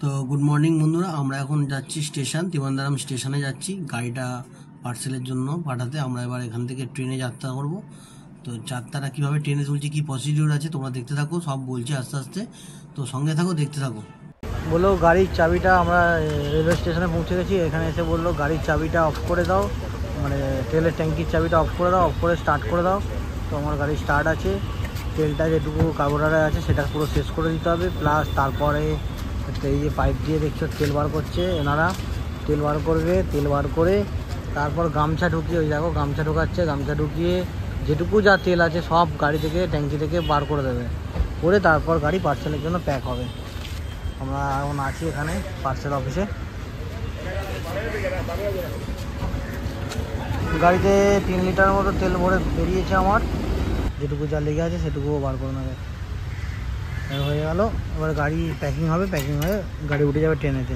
তো good morning বন্ধুরা, আমরা এখন যাচ্ছি স্টেশন, ত্রিবান্দারাম স্টেশনে যাচ্ছি গাড়িটা পার্সেলের জন্য পাঠাতে। আমরা এবার এখান থেকে ট্রেনে যাত্রা করব। তো যাত্রাটা কীভাবে ট্রেনে তুলছি, কী প্রসিডিউর আছে তোমরা দেখতে থাকো, সব বলছি আস্তে আস্তে। তো সঙ্গে থাকো, দেখতে থাকো। বললো গাড়ির চাবিটা, আমরা রেলওয়ে স্টেশনে পৌঁছে গেছি। এখানে এসে বললো গাড়ির চাবিটা অফ করে দাও, মানে তেলের ট্যাঙ্কির চাবিটা অফ করে দাও, অফ করে স্টার্ট করে দাও। তো আমার গাড়ি স্টার্ট আছে, তেলটা যেটুকু কার্বোরেটরে আছে সেটা পুরো শেষ করে দিতে হবে। প্লাস তারপরে এই যে পাইপ দিয়ে দেখছো তেল বার করছে এনারা, তেল বার করবে, তেল বার করে তারপর গামছা ঢুকিয়ে, ওই দেখো গামছা ঢুকাচ্ছে, গামছা ঢুকিয়ে যেটুকু যা তেল আছে সব গাড়ি থেকে ট্যাঙ্কি থেকে বার করে দেবে, করে তারপর গাড়ি পার্সেলের জন্য প্যাক হবে। আমরা এখন আছি এখানে পার্সেল অফিসে। গাড়িতে 3 লিটার মতো তেল ভরে বেরিয়েছে আমার, যেটুকু যা লেগে আছে সেটুকুও বার করে নেবে। হয়ে গেল, এবার গাড়ি প্যাকিং হবে, প্যাকিং হয়ে গাড়ি উঠে যাবে ট্রেনেতে।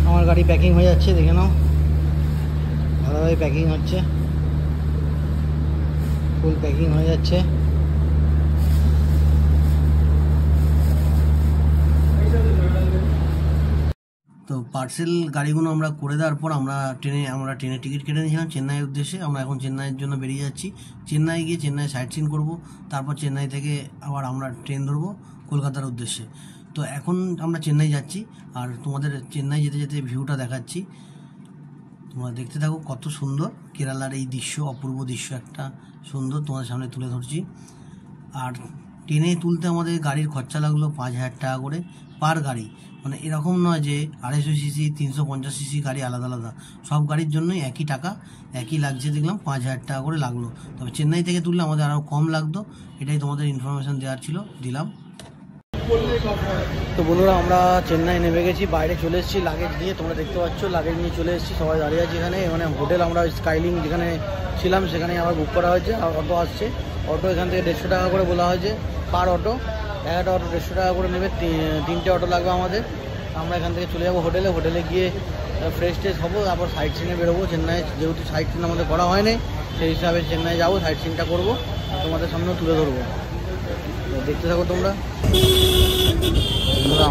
আমার গাড়ি প্যাকিং হয়ে যাচ্ছে, দেখে নাও ভালোভাবে প্যাকিং হচ্ছে, ফুল প্যাকিং হয়ে যাচ্ছে। তো পার্সেল গাড়িগুলো আমরা করে দেওয়ার পর আমরা ট্রেনে টিকিট কেটে নিয়েছিলাম চেন্নাইয়ের উদ্দেশ্যে। আমরা এখন চেন্নাইয়ের জন্য বেরিয়ে যাচ্ছি। চেন্নাই গিয়ে চেন্নাই সাইট সিন করবো, তারপর চেন্নাই থেকে আবার আমরা ট্রেন ধরবো কলকাতার উদ্দেশ্যে। তো এখন আমরা চেন্নাই যাচ্ছি, আর তোমাদের চেন্নাই যেতে যেতে ভিউটা দেখাচ্ছি, তোমরা দেখতে থাকো। কত সুন্দর কেরালার এই দৃশ্য, অপূর্ব দৃশ্য একটা সুন্দর, তোমাদের সামনে তুলে ধরছি। আর ট্রেনে তুলতে আমাদের গাড়ির খরচা লাগলো 5,000 টাকা করে পার গাড়ি। মানে এরকম নয় যে 250 সিসি 350 সিসি গাড়ি আলাদা আলাদা, সব গাড়ির জন্যই একই টাকা, একই লাগছে। দেখলাম 5,000 টাকা করে লাগলো। তবে চেন্নাই থেকে তুললে আমাদের আরও কম লাগতো। এটাই তোমাদের ইনফরমেশান দেওয়ার ছিল, দিলাম। তো বন্ধুরা, আমরা চেন্নাই নেমে গেছি, বাইরে চলে এসেছি লাগেজ নিয়ে। তোমরা দেখতে পাচ্ছ লাগেজ নিয়ে চলে এসেছি, সবাই দাঁড়িয়ে আছি এখানে। মানে হোটেল আমরা স্কাইলিং যেখানে ছিলাম সেখানে আবার বুক করা হয়েছে। আর অটো আসছে, অটো এখান থেকে 150 টাকা করে বলা হয়েছে পার অটো। একটা অটো 150 টাকা করে নেবে, 3টে অটো লাগবে আমাদের। আমরা এখান থেকে চলে যাবো হোটেলে, হোটেলে গিয়ে ফ্রেশ ট্রেশ হবো, তারপর সাইট সিনে বেরোবো। চেন্নাই যেহেতু সাইট সিন আমাদের করা হয়নি, সেই হিসাবে চেন্নাই যাবো, সাইট সিনটা করবো, তোমাদের সামনেও তুলে ধরবো। দেখতে থাকো তোমরা।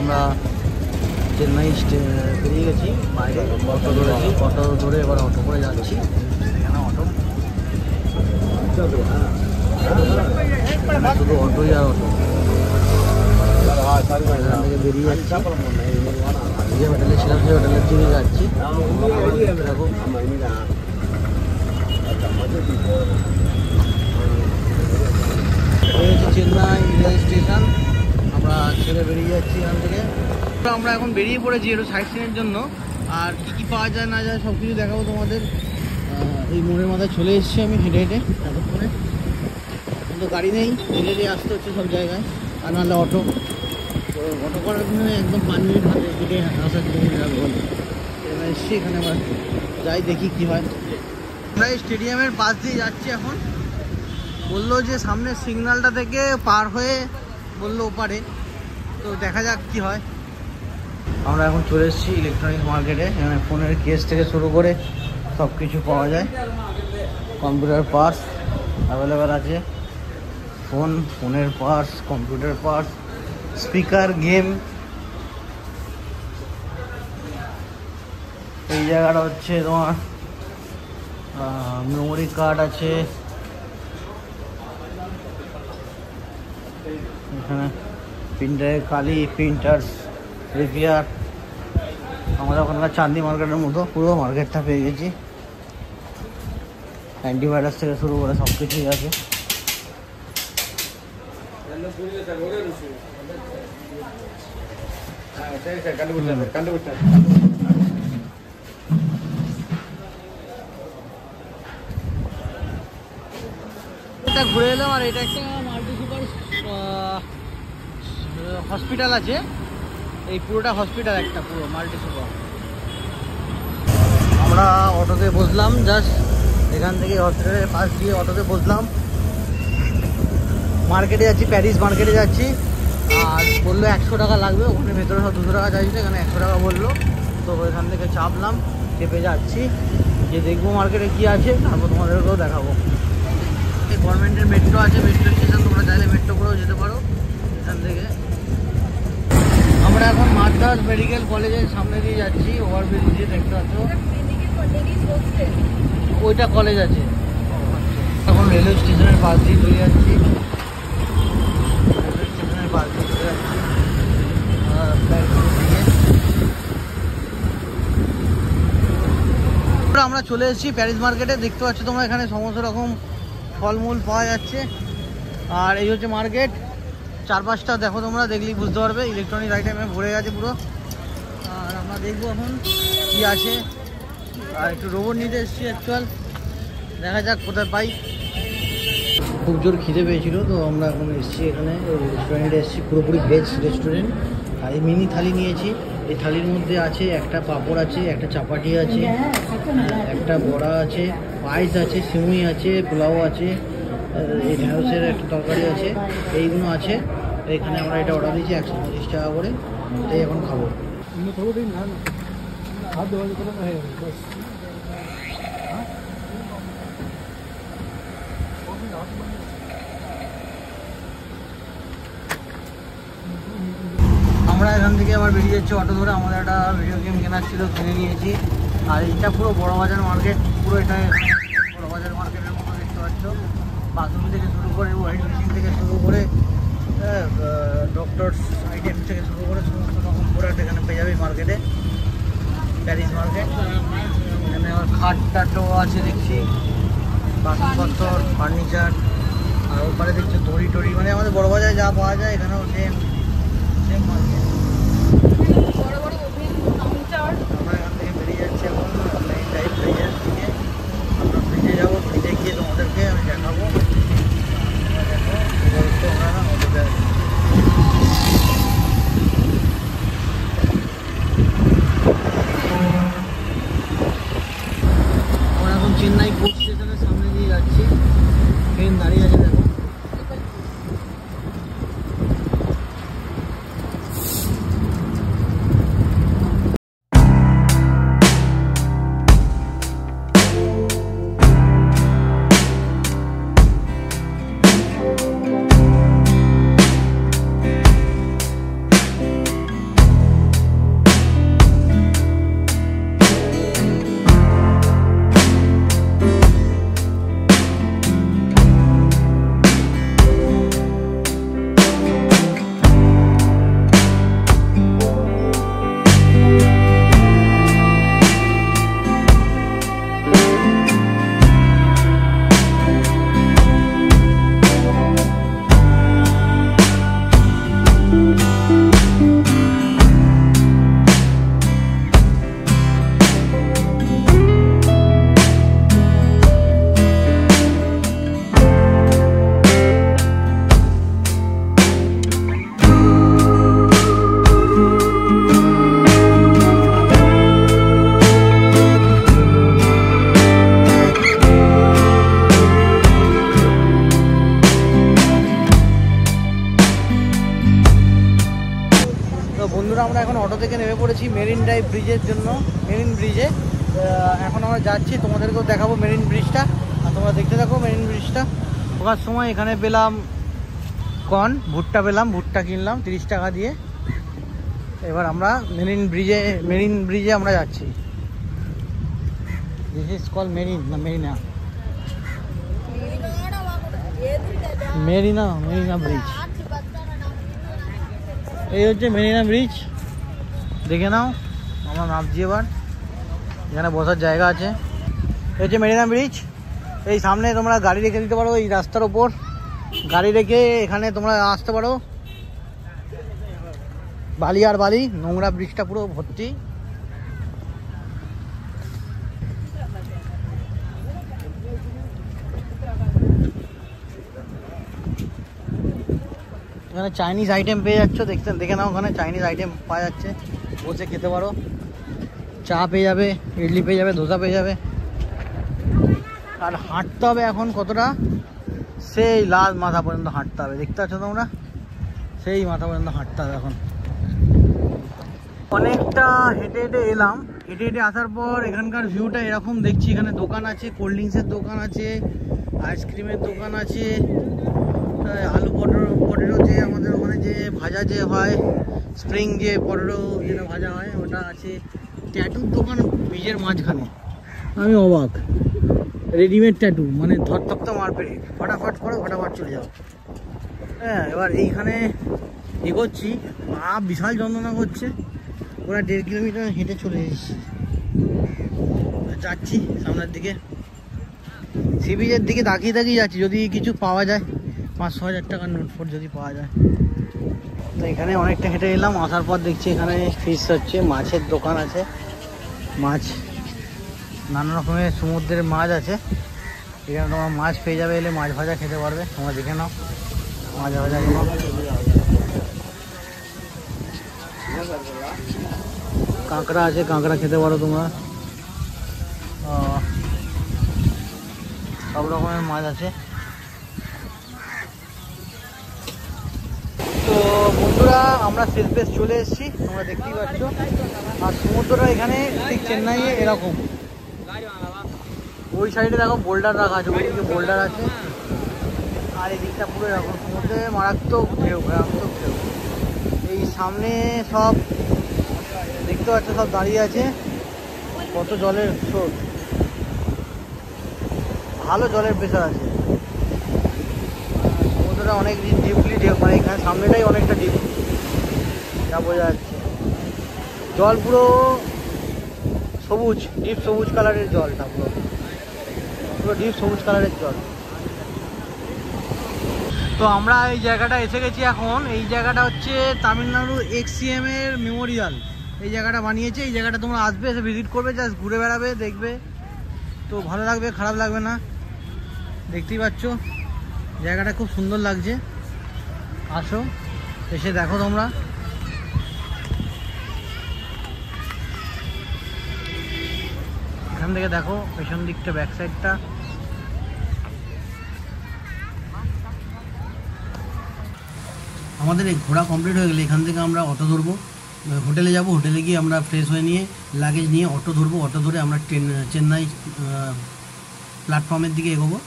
আমরা চেন্নাই বেরিয়ে গেছি, বাইরে অটো ধরেছি, অটো ধরে এবার অটো করে যাচ্ছি। এখানে অটো, শুধু অটোই আর অটো। এখান থেকে বেরিয়ে যাচ্ছি, যে হোটেলে ছিলাম সেই হোটেলের দিকে যাচ্ছি। দেখো চেন্নাই রেল স্টেশন, আমরা ছেড়ে বেরিয়ে যাচ্ছি এখান থেকে। আমরা এখন বেরিয়ে পড়েছি একটু সাইট সিনের জন্য। আর কী কী পাওয়া যায় না যায় সব কিছু দেখাবো তোমাদের। এই মোড়ের মাথায় চলে এসেছি আমি হেঁটে হেঁটে এতক্ষণে, কিন্তু গাড়ি নেই, হেঁটে হেঁটে আসতে হচ্ছে সব জায়গায়, আর নাহলে অটো। তো অটো করার জন্য একদম 5 মিনিট হাতে হেঁটে আসা কিলোমিটার যাবে বলে এসছি এখানে। আবার যাই দেখি কী হয়। আমরা এই স্টেডিয়ামের পাশ দিয়ে যাচ্ছি এখন। বললো যে সামনের সিগন্যালটা থেকে পার হয়ে বললো ওপারে, তো দেখা যাক কি হয়। আমরা এখন চলে এসেছি ইলেকট্রনিক্স মার্কেটে। এখানে ফোনের কেস থেকে শুরু করে সব কিছু পাওয়া যায়। কম্পিউটার পার্টস অ্যাভেলেবেল আছে, ফোনের parts, computer parts, speaker, game. এই জায়গাটা হচ্ছে তোমার মেমোরি কার্ড আছে, এখানে প্রিন্টারের কালি, প্রিন্টার্স, রিপেয়ার। আমাদের ওখানকার চাঁদনি মার্কেটের মতো পুরো মার্কেটটা পেয়ে গেছি। অ্যান্টিভাইরাস থেকে শুরু করে সব কিছুই আছে। এটা ঘুরে এলাম, আর এটা একটা মাল্টি সুপার হসপিটাল আছে। এই পুরোটা হসপিটাল একটা, পুরো মাল্টি সুপার। আমরা অটোতে বসলাম, জাস্ট এখান থেকে হসপিটালের পাশ দিয়ে অটোতে বসলাম। মার্কেটে যাচ্ছি, প্যারিস মার্কেটে যাচ্ছি। আর বললো 100 টাকা লাগবে, ওখানে ভেতরে সব 200 টাকা চাইছে, এখানে 100 টাকা বললো। তো এখান থেকে চাপলাম, চেপে যাচ্ছি, যে দেখবো মার্কেটে কী আছে, তারপর তোমাদেরকেও দেখাবো। গভর্নমেন্টের মেট্রো আছে, মেট্রো স্টেশন, তোমরা চাইলে মেট্রো করেও যেতে পারো। ডাক্তার মেডিকেল কলেজের সামনে দিয়ে যাচ্ছি, ওভারব্রিজ দিয়ে দেখতে পাচ্ছ ওইটা কলেজ আছে। এখন রেলওয়ে স্টেশনের পাশ দিয়ে চলে যাচ্ছি, রেলওয়ে স্টেশনের পাশ দিয়ে চলে যাচ্ছি আমরা চলে এসেছি প্যারিস মার্কেটে। দেখতে পাচ্ছ তোমরা এখানে সমস্ত রকম ফলমূল পাওয়া যাচ্ছে। আর এই হচ্ছে মার্কেট, চারপাশটা দেখো, তোমরা দেখলেই বুঝতে পারবে ইলেকট্রনিক আইটেমে ভরে গেছে পুরো। আর আমরা দেখবো এখন কি আছে। আর একটু রোবট নিতে এসেছি অ্যাকচুয়াল, দেখা যাক কোথায় পাই। খুব জোর খিদে পেয়েছিল, তো আমরা এখন এসেছি এখানে রেস্টুরেন্টে এসেছি, পুরোপুরি ভেজ রেস্টুরেন্ট। আর এই মিনি থালি নিয়েছি। এই থালির মধ্যে আছে একটা পাঁপড় আছে, একটা চাপাটি আছে, একটা বড়া আছে, পায়েস আছে, সিমুই আছে, পোলাও আছে, এই ঢেঁড়সের একটা তরকারি আছে, এইগুলো আছে। এখানে আমরা এটা অর্ডার দিয়েছি 125 টাকা করে, এটাই এখন খাবো। আমরা এখান থেকে আবার বেরিয়ে যাচ্ছি অটো ধরে। আমাদের একটা ভিডিও গেম কেনার ছিল, কিনে নিয়েছি। আর এটা পুরো বড় বাজার মার্কেট, পুরো এটা বড় বাজার মার্কেটের মতো দেখতে পাচ্ছ। বাথরুম থেকে শুরু করে, ওয়াইড মেশিন থেকে শুরু করে, ডক্টরস আইটেম থেকে শুরু করে সমস্ত রকম প্রোডাক্ট এখানে পেয়ে যাবে মার্কেটে, প্যারিস মার্কেট। এখানে আবার খাট টাটও আছে দেখছি, বাসনপত্র, ফার্নিচার। আর ওপারে দেখছি দড়ি টড়ি, মানে আমাদের বড় বাজারে যা পাওয়া যায় এখানেও সেম সেম মার্কেট। আমরা এখান থেকে বেরিয়ে যাচ্ছি এখন মেইন টাইপ ব্রিজের দিকে। আমরা ব্রিজে যাবো, ব্রিজে গিয়ে তোমাদেরকে আমি দেখাবো। দেখো আমরা অটোতে আমরা এখন চেন্নাই পোর্ট স্টেশনের সামনে দিয়ে যাচ্ছি। ট্রেন দাঁড়িয়ে আছে দেখো। বন্ধুরা আমরা এখন অটো থেকে নেমে পড়েছি মেরিন ড্রাইভ ব্রিজের জন্য, মেরিন ব্রিজে। এখন আমরা যাচ্ছি, তোমাদেরকেও দেখাবো মেরিন ব্রিজটা। আর তোমরা দেখতে থাকো মেরিন ব্রিজটা। ঢোকার সময় এখানে পেলাম ভুট্টা পেলাম, ভুট্টা কিনলাম 30 টাকা দিয়ে। এবার আমরা মেরিন ব্রিজে আমরা যাচ্ছি। দিস ইজ কল মেরিন না মেরিনা, মেরিনা ব্রিজ। এই হচ্ছে মেরিনা ব্রিজ, দেখে নাও। আমরা নামছি এবার, এখানে বসার জায়গা আছে। এই হচ্ছে মেরিনা ব্রিজ। এই সামনে তোমরা গাড়ি রেখে দিতে পারো, এই রাস্তার ওপর গাড়ি রেখে এখানে তোমরা আসতে পারো। বালি আর বালি, নোংরা, ব্রিজটা পুরো ভর্তি। এখানে চাইনিজ আইটেম পেয়ে যাচ্ছ, দেখে নাও। ওখানে চাইনিজ আইটেম পাওয়া যাচ্ছে, বসে খেতে পারো। চা পেয়ে যাবে, ইডলি পেয়ে যাবে, ধোসা পেয়ে যাবে। আর হাঁটতে হবে এখন কতটা, সেই লাল মাথা পর্যন্ত হাঁটতে হবে, দেখতে পাচ্ছ তোমরা, সেই মাথা পর্যন্ত হাঁটতে হবে এখন। অনেকটা হেঁটে হেঁটে এলাম, হেঁটে হেঁটে আসার পর এখানকার ভিউটা এরকম দেখছি। এখানে দোকান আছে, কোল্ড ড্রিঙ্কসের দোকান আছে, আইসক্রিমের দোকান আছে, আলু পটেটো যে আমাদের ওখানে যে ভাজা যে হয় স্প্রিং যে পটেটো যেটা ভাজা হয় ওটা আছে। ট্যাটুর দোকান ব্রিজের মাঝখানে, আমি অবাক। রেডিমেড ট্যাটু, মানে ধরতপ্তা মারপে ফটাফট করো ফটাফট চলে যাও। হ্যাঁ, এবার এইখানে এগোচ্ছি, বিশাল যন্ত্রণা করছে। ওরা 1.5 কিলোমিটার হেঁটে চলে এসেছি, যাচ্ছি সামনের দিকে। সি বিচের দিকে তাকিয়ে যাচ্ছি, যদি কিছু পাওয়া যায়, 500-1000 টাকার নোট ফোট যদি পাওয়া যায়। তো এখানে অনেকটা হেঁটে এলাম, আসার পর দেখছি এখানে ফিশ হচ্ছে, মাছের দোকান আছে। মাছ, নানা রকমের সমুদ্রের মাছ আছে এখানে। তোমার মাছ পেয়ে যাবে, এলে মাছ ভাজা খেতে পারবে। তোমরা দেখে নাও মাছ ভাজাগুলো। কাঁকড়া আছে, কাঁকড়া খেতে পারো তোমরা। সব রকমের মাছ আছে। তো বন্ধুরা, আমরা শেষ চলে এসেছি, তোমরা দেখতেই পাচ্ছ। আর সমুদ্রটা এখানে ঠিক চেন্নাইয়ে এরকম। ওই সাইডে দেখো বোল্ডার রাখা আছে, ওইদিকে বোল্ডার আছে। আর এই দিকটা পুরো এরকম সমুদ্রে মারাত্মক ঢেউ, মারাত্মক ঢেউ। এই সামনে সব দেখতে পাচ্ছ, সব দাঁড়িয়ে আছে। কত জলের স্রোত, ভালো জলের প্রেশার আছে। সমুদ্রটা অনেক ডিপলি ঢেউ, মানে এখানে সামনেটাই অনেকটা ডিপ, যা বোঝা যাচ্ছে। জল পুরো সবুজ, ডিপ সবুজ কালারের জলটা, পুরো ডিপ সবুজ কালারের জল। তো আমরা এই জায়গাটা এসে গেছি এখন। এই জায়গাটা হচ্ছে তামিলনাড়ু XCM এর মেমোরিয়াল। এই জায়গাটা বানিয়েছে। এই জায়গাটা তোমরা আসবে, এসে ভিজিট করবে, জাস্ট ঘুরে বেড়াবে, দেখবে, তো ভালো লাগবে, খারাপ লাগবে না। দেখতেই পাচ্ছ জায়গাটা খুব সুন্দর লাগছে। আসো, এসে দেখো তোমরা। এখান থেকে দেখো পেছন দিকটা, ব্যাক সাইডটা। আমাদের এই ঘোরা কমপ্লিট হয়ে গেলে এখান থেকে আমরা অটো ধরবো, হোটেলে যাব। হোটেলে গিয়ে আমরা ফ্রেশ হয়ে নিয়ে লাগেজ নিয়ে অটো ধরবো। অটো ধরে আমরা চেন্নাই প্ল্যাটফর্মের দিকে এগোবো।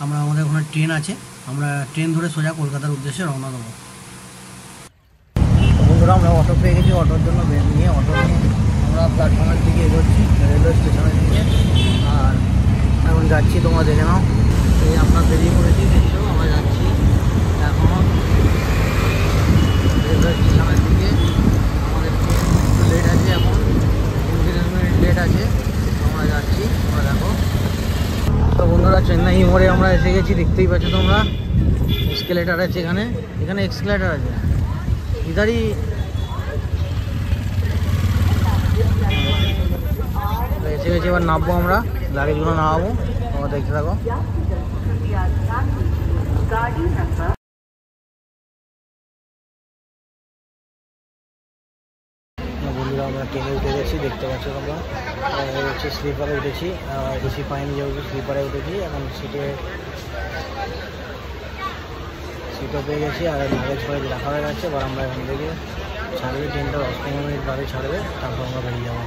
আমাদের ওখানে ট্রেন আছে, আমরা ট্রেন ধরে সোজা কলকাতার উদ্দেশ্যে রওনা দেবো। বন্ধুরা, আমরা অটো পেয়ে গেছি। অটোর জন্য নিয়ে আমরা প্ল্যাটফর্মের দিকে এগোচ্ছি, রেলওয়ে স্টেশনের দিকে। আর এখন যাচ্ছি, তোমরা দেখে নাও। এই আমরা বেরিয়ে পড়েছি, দেখছো আমরা যাচ্ছি এখন রেলওয়ে স্টেশনের দিকে। আমাদের ট্রেন একটু লেট আছে, এখন 30 মিনিট লেট আছে। আমরা যাচ্ছি, তোমরা দেখো। তো বন্ধুরা, চেন্নাই মোড়ে আমরা এসে গেছি, দেখতেই পাচ্ছ তোমরা। এক্সকেলেটার আছে এখানে, এখানে এক্সকেলেটার আছে ইধারই। এসে গেছি, এবার নামবো আমরা, লাগেজগুলো নামাবো, তোমরা দেখতে থাকো। বন্ধুরা, আমরা ট্রেনে উঠে গেছি, দেখতে পাচ্ছ তোমরা। হচ্ছে স্লিপারে উঠেছি, এসি পাইনি যেহেতু স্লিপারে উঠেছি। এখন সিটও পেয়ে গেছি, আর লাগেজ ফাগেজ রাখা হয়ে গেছে। এবার আমরা এখান থেকে ছাড়বে, ট্রেনটা 10-15 মিনিট বাদে ছাড়বে, তারপর আমরা বেরিয়ে যাবো।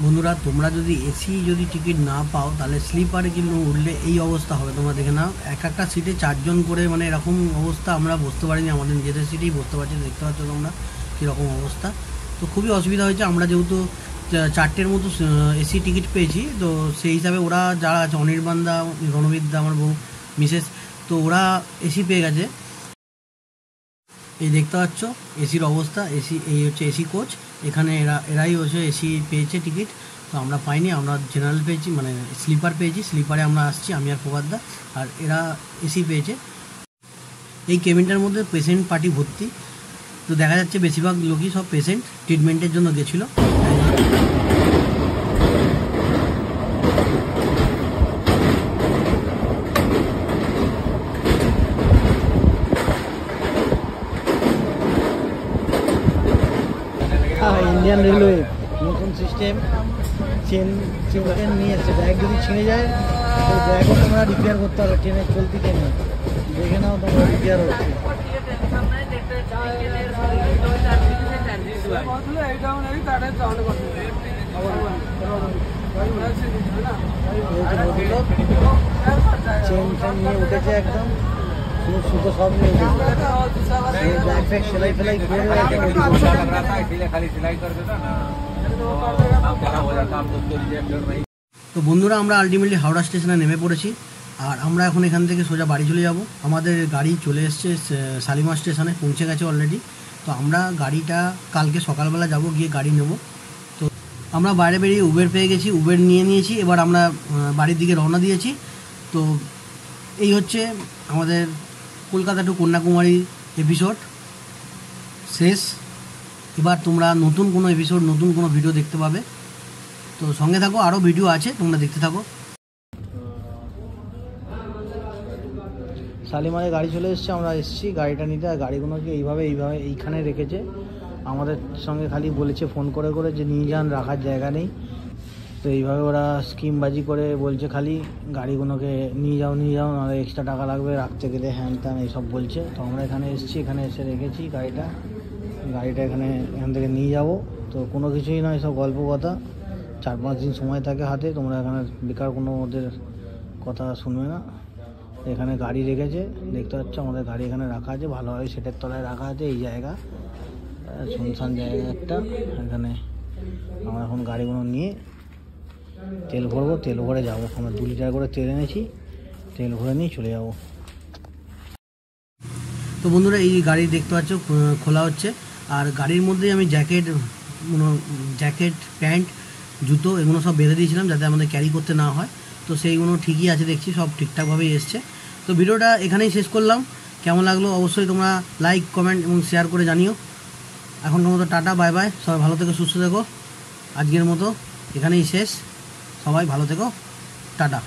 বন্ধুরা, তোমরা যদি এসি টিকিট না পাও, তাহলে স্লিপারে কিন্তু উঠলে এই অবস্থা হবে। তোমরা দেখে নাও, একটা সিটে 4 জন করে, মানে এরকম অবস্থা। আমরা বসতে পারিনি, আমাদের নিজেদের সিটেই বসতে পারছি, দেখতে পাচ্ছ তোমরা কীরকম অবস্থা। তো খুবই অসুবিধা হয়েছে। আমরা যেহেতু 4টের মতো এসি টিকিট পেয়েছি, তো সেই হিসাবে ওরা যারা আছে, অনির্বাণদা, রণবীরদা, আমার বউ, মিসেস, তো ওরা এসি পেয়ে গেছে। এই দেখতে পাচ্ছ এসির অবস্থা। এই হচ্ছে এসি কোচ। এখানে এরাই হচ্ছে এসি পেয়েছে টিকিট, তো আমরা পাইনি। আমরা জেনারেল পেয়েছি, মানে স্লিপার পেয়েছি। স্লিপারে আমরা আসছি, আমি আর প্রভাতদা, আর এরা এসি পেয়েছে। এই কেবিনটার মধ্যে পেশেন্ট পার্টি ভর্তি। তো দেখা যাচ্ছে বেশিরভাগ লোকই সব পেশেন্ট, ট্রিটমেন্টের জন্য গেছিলো। ইন্ডিয়ান রেলওয়ে নতুন সিস্টেম চেন নিয়ে এসছে। ব্যাগ যদি ছিঁড়ে যায় ওই ব্যাগও তোমরা রিপেয়ার করতে হবে ট্রেনের চলতি ট্রেনে। দেখে নাও তোমরা রিপেয়ার হচ্ছে। চেন ফেন নিয়ে উঠেছে একদম, সুতো সব নিয়ে উঠেছে। ব্যাগ ফ্যাগ সেলাই ফেলাই করে তো বন্ধুরা আমরা আলটিমেটলি হাওড়া স্টেশনে নেমে পড়েছি। আর আমরা এখন এখান থেকে সোজা বাড়ি চলে যাব। আমাদের গাড়ি চলে এসছে শালিমার স্টেশনে, পৌঁছে গেছে অলরেডি। তো আমরা গাড়িটা কালকে সকালবেলা যাব, গিয়ে গাড়ি নেব। তো আমরা বাইরে বেরিয়ে উবের পেয়ে গেছি, উবের নিয়ে নিয়েছি। এবার আমরা বাড়ির দিকে রওনা দিয়েছি। তো এই হচ্ছে আমাদের কলকাতা টু কন্যাকুমারী এপিসোড শেষ। এবার তোমরা নতুন কোনো এপিসোড, নতুন কোনো ভিডিও দেখতে পাবে। তো সঙ্গে থাকো, আরও ভিডিও আছে, তোমরা দেখতে থাকো। শালিমারে গাড়ি চলে এসছে, আমরা এসেছি গাড়িটা নিতে। আর গাড়িগুলোকে এইভাবে এইখানে রেখেছে। আমাদের সঙ্গে খালি বলেছে ফোন করে করে যে নিয়ে যান, রাখার জায়গা নেই। তো এইভাবে ওরা স্কিমবাজি করে বলছে খালি গাড়িগুলোকে নিয়ে যাও নাহলে এক্সট্রা টাকা লাগবে রাখতে গেলে, হ্যান ত্যান এইসব বলছে। তো আমরা এখানে এসেছি, এখানে এসে রেখেছি গাড়িটা এখান থেকে নিয়ে যাব। তো কোনো কিছুই নয়, সব গল্প কথা। 4-5 দিন সময় থাকে হাতে, তোমরা এখানে বেকার কোনো ওদের কথা শুনবে না। এখানে গাড়ি রেখেছে, দেখতে পাচ্ছ আমাদের গাড়ি এখানে রাখা আছে, ভালোভাবে সেটের তলায় রাখা আছে। এই জায়গা শুনশান জায়গা একটা, এখানে আমরা এখন গাড়িগুলো নিয়ে তেল ভরবো, তেল ভরে যাবো। আমরা 2 লিটার করে তেল এনেছি, তেল ভরে নিয়ে চলে যাব। তো বন্ধুরা এই গাড়ি দেখতে পাচ্ছ খোলা হচ্ছে। আর গাড়ির মধ্যেই আমি জ্যাকেট, প্যান্ট, জুতো এগুলো সব বেঁধে দিয়েছিলাম যাতে আমাদের ক্যারি করতে না হয়। তো সেইগুলো ঠিকই আছে, দেখছি সব ঠিকঠাকভাবেই এসছে। তো ভিডিওটা এখানেই শেষ করলাম। কেমন লাগলো অবশ্যই তোমরা লাইক, কমেন্ট এবং শেয়ার করে জানিও। এখনকার মতো টাটা, বাই বাই। সবাই ভালো থেকো, সুস্থ থেকো। আজকের মতো এখানেই শেষ। সবাই ভালো থেকো, টাটা।